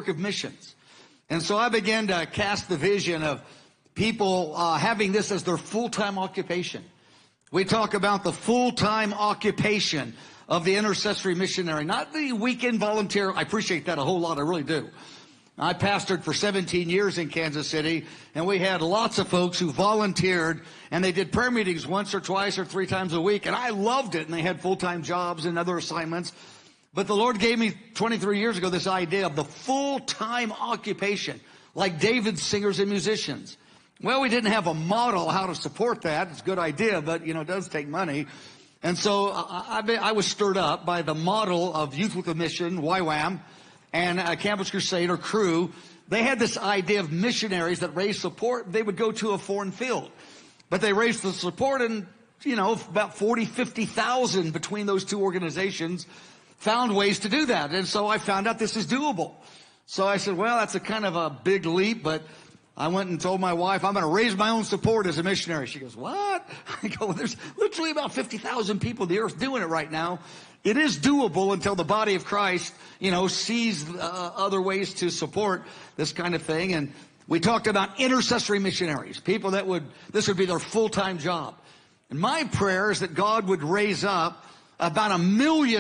of missions. And so I began to cast the vision of people having this as their full-time occupation. We talk about the full-time occupation of the intercessory missionary, not the weekend volunteer. I appreciate that a whole lot, I really do. I pastored for 17 years in Kansas City, and we had lots of folks who volunteered, and they did prayer meetings once or twice or 3 times a week, and I loved it, and they had full-time jobs and other assignments. But the Lord gave me 23 years ago this idea of the full-time occupation, like David's singers and musicians. Well, we didn't have a model how to support that. It's a good idea, but, it does take money. And so I was stirred up by the model of Youth with a Mission, YWAM, and Campus Crusade or Cru. They had this idea of missionaries that raised support. They would go to a foreign field, but they raised the support, and, about 40, 50,000 between those two organizations found ways to do that. And so I found out this is doable. So I said, well, that's a kind of a big leap, but I went and told my wife, I'm going to raise my own support as a missionary. She goes, what? I go, well, there's literally about 50,000 people on the earth doing it right now. It is doable until the body of Christ, sees other ways to support this kind of thing. And we talked about intercessory missionaries, people that this would be their full-time job. And my prayer is that God would raise up about 1 million